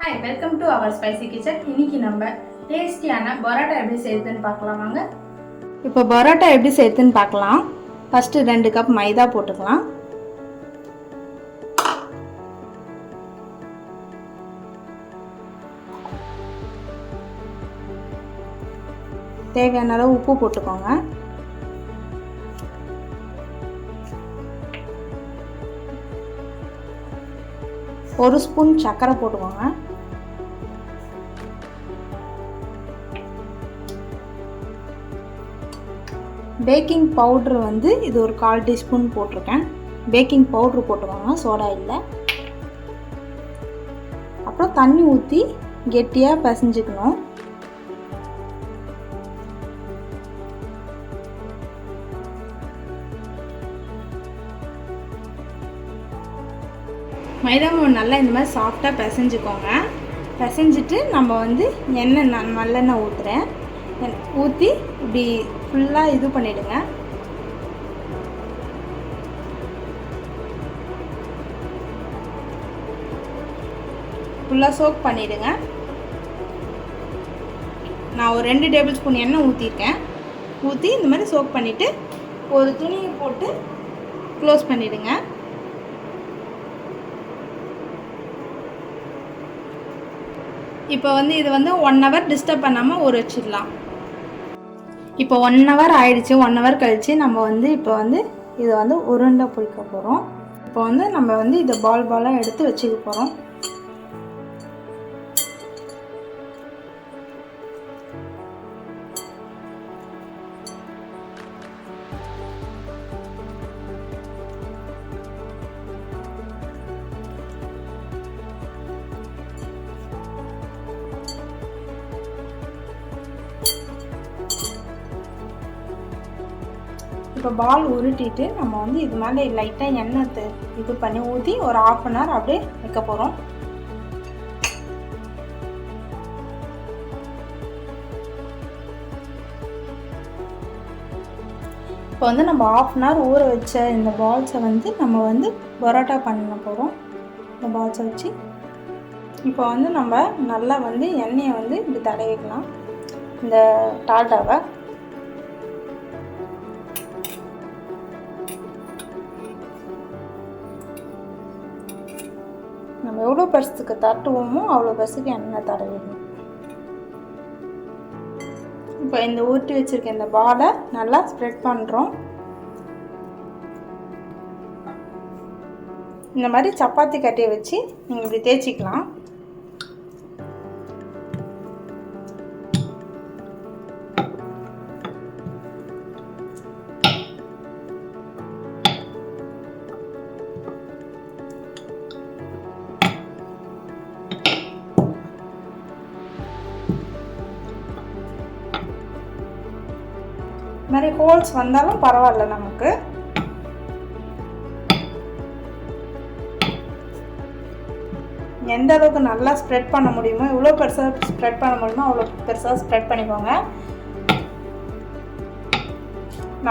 Hi, welcome to our spicy kitchen. இன்னைக்கு நம்ம டேஸ்டியான பரோட்டா எப்படி செய்யறதுன்னு பார்க்கலாம் வாங்க. இப்போ பரோட்டா எப்படி செய்யறதுன்னு பார்க்கலாம். ஃபர்ஸ்ட் 2 கப் மைதா போட்டுக்கலாம். தேவையான அளவு உப்பு போட்டுக்கோங்க. ஒரு ஸ்பூன் சர்க்கரை போட்டுக்கோங்க. பேக்கிங் பவுட்ரு வந்து இது ஒரு 1/4 டீஸ்பூன் போட்டிருக்கேன். பேக்கிங் பவுட்ரு போட்டுக்கோங்க, சோடா இல்லை. அப்புறம் தண்ணி ஊற்றி கெட்டியாக பிசைஞ்சுக்கணும். மைதா மாவு நல்லா இந்த மாதிரி சாஃப்டாக பிசைஞ்சுக்கோங்க. பிசைஞ்சிட்டு நம்ம வந்து எண்ணெய் நல்லெண்ணெய் ஊற்றுறேன். ஊற்றி இப்படி ஃபுல்லாக இது பண்ணிவிடுங்க. ஃபுல்லாக சோக் பண்ணிவிடுங்க. நான் ஒரு 2 டேபிள் ஸ்பூன் எண்ணெய் ஊற்றிருக்கேன். ஊற்றி இந்த மாதிரி சோக் பண்ணிவிட்டு ஒரு துணியை போட்டு க்ளோஸ் பண்ணிவிடுங்க. இப்போ வந்து இது வந்து 1 ஹவர் டிஸ்டர்ப் பண்ணாமல் ஊற வச்சிடலாம். இப்போ 1 ஹவர் ஆயிடுச்சு. 1 ஹவர் கழித்து நம்ம வந்து இப்போ வந்து இதை வந்து உருண்டை பிடிக்க போகிறோம். இப்போ வந்து நம்ம வந்து இதை பாலாக எடுத்து வச்சுக்க போகிறோம். இப்போ பால் உருட்டிட்டு நம்ம வந்து இது மேலே லைட்டாக எண்ணெய் இது பண்ணி ஊற்றி ஒரு 1/2 ஹவர் அப்படியே வைக்க போகிறோம். இப்போ வந்து நம்ம 1/2 ஹவர் ஊற வச்ச இந்த பால்ஸை வந்து நம்ம வந்து பரோட்டா பண்ண போகிறோம். இந்த பால்ஸை வச்சு இப்போ வந்து நம்ம நல்லா வந்து எண்ணெயை வந்து இப்படி தடவிக்கலாம். இந்த டால்டாவை நம்ம எவ்வளோ பெருசுக்கு தட்டுவோமோ அவ்வளோ பெருசுக்கு எண்ணெய் தடவிடணும். இப்போ இந்த ஊற்றி வச்சுருக்க இந்த பாலை நல்லா ஸ்ப்ரெட் பண்ணுறோம். இந்த மாதிரி சப்பாத்தி கட்டையை வச்சு நீங்கள் இப்படி தேய்ச்சிக்கலாம். இந்த மாதிரி ஹோல்ஸ் வந்தாலும் பரவாயில்ல. நமக்கு எந்த அளவுக்கு நல்லா ஸ்ப்ரெட் பண்ண முடியுமோ, எவ்வளோ பெருசாக ஸ்ப்ரெட் பண்ண முடியுமோ அவ்வளோ பெருசாக ஸ்ப்ரெட் பண்ணிக்கோங்க.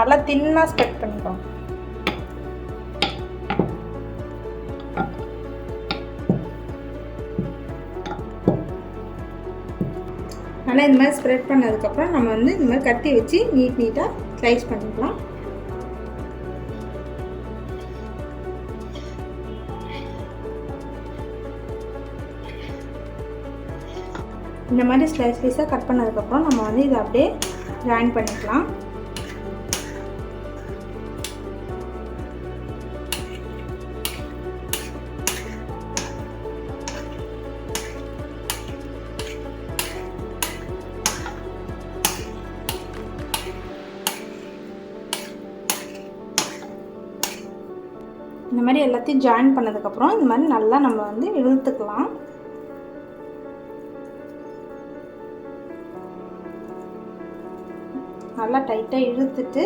நல்லா தின்னாக ஸ்ப்ரெட் பண்ணிக்கோங்க. நல்லா இந்த மாதிரி ஸ்ப்ரெட் பண்ணதுக்கப்புறம் நம்ம வந்து இந்த மாதிரி கத்தி வச்சு நீட்டாக ஸ்லைஸ் பண்ணிக்கலாம். இந்த மாதிரி ஸ்லைஸாக கட் பண்ணதுக்கப்புறம் நம்ம வந்து இதை அப்படியே கிரைண்ட் பண்ணிக்கலாம். இந்த மாதிரி எல்லாத்தையும் ஜாயின் பண்ணதுக்கப்புறம் இந்த மாதிரி நல்லா நம்ம வந்து இழுத்துக்கலாம். நல்லா டைட்டாக இழுத்துட்டு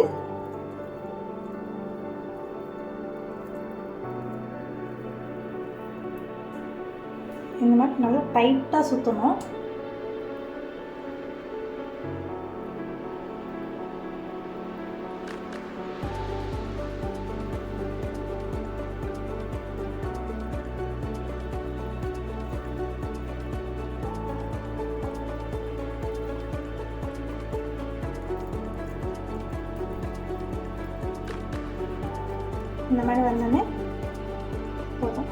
இந்த மாதிரி நல்லா டைட்டாக சுற்றணும். இந்த மாதிரி வந்தோடனே போதும்.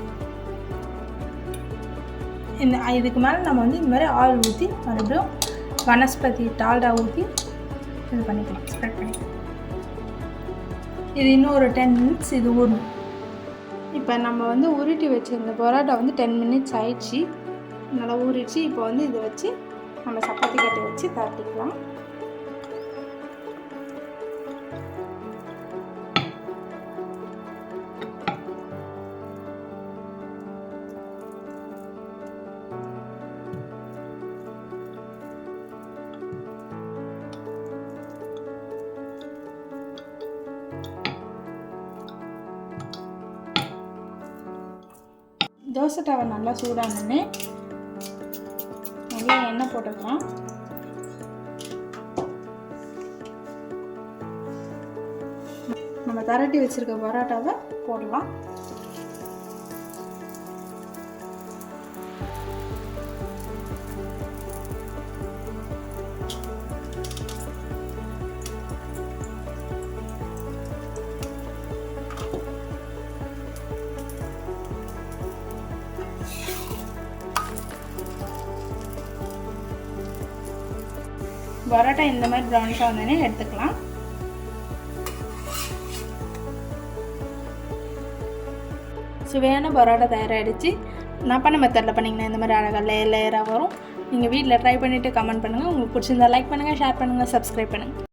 இதுக்கு மேலே நம்ம வந்து இந்த மாதிரி ஆயில் ஊற்றி மறுபடியும் வனஸ்பதி டால்டா ஊற்றி இது பண்ணிக்கலாம், ஸ்ப்ரெட் பண்ணிக்கலாம். இது இன்னும் ஒரு 10 மினிட்ஸ் இது ஊறணும். இப்போ நம்ம வந்து உருட்டி வச்சுருந்த பரோட்டா வந்து 10 மினிட்ஸ் ஆயிடுச்சு, நல்லா ஊறிடுச்சு. இப்போ வந்து இதை வச்சு நம்ம சப்பாத்தி கட்டை வச்சு தட்டிக்கலாம். தோசை தவா நல்லா சூடானே நல்லா எண்ணெய் போட்டுக்கலாம். நம்ம தரட்டி வச்சிருக்க பரோட்டாவை போடலாம். பரோட்டா இந்த மாதிரி ப்ரௌனிஷாக வந்தோடனே எடுத்துக்கலாம். சுவையான பரோட்டா தயாராகிடுச்சு. நான் பண்ண மெத்தடில் பண்ணிங்கன்னா இந்த மாதிரி அழகாக லேயராக வரும். நீங்கள் வீட்டில் ட்ரை பண்ணிவிட்டு கமெண்ட் பண்ணுங்கள். உங்களுக்கு பிடிச்சிருந்தா லைக் பண்ணுங்கள், ஷேர் பண்ணுங்கள், சப்ஸ்கிரைப் பண்ணுங்கள்.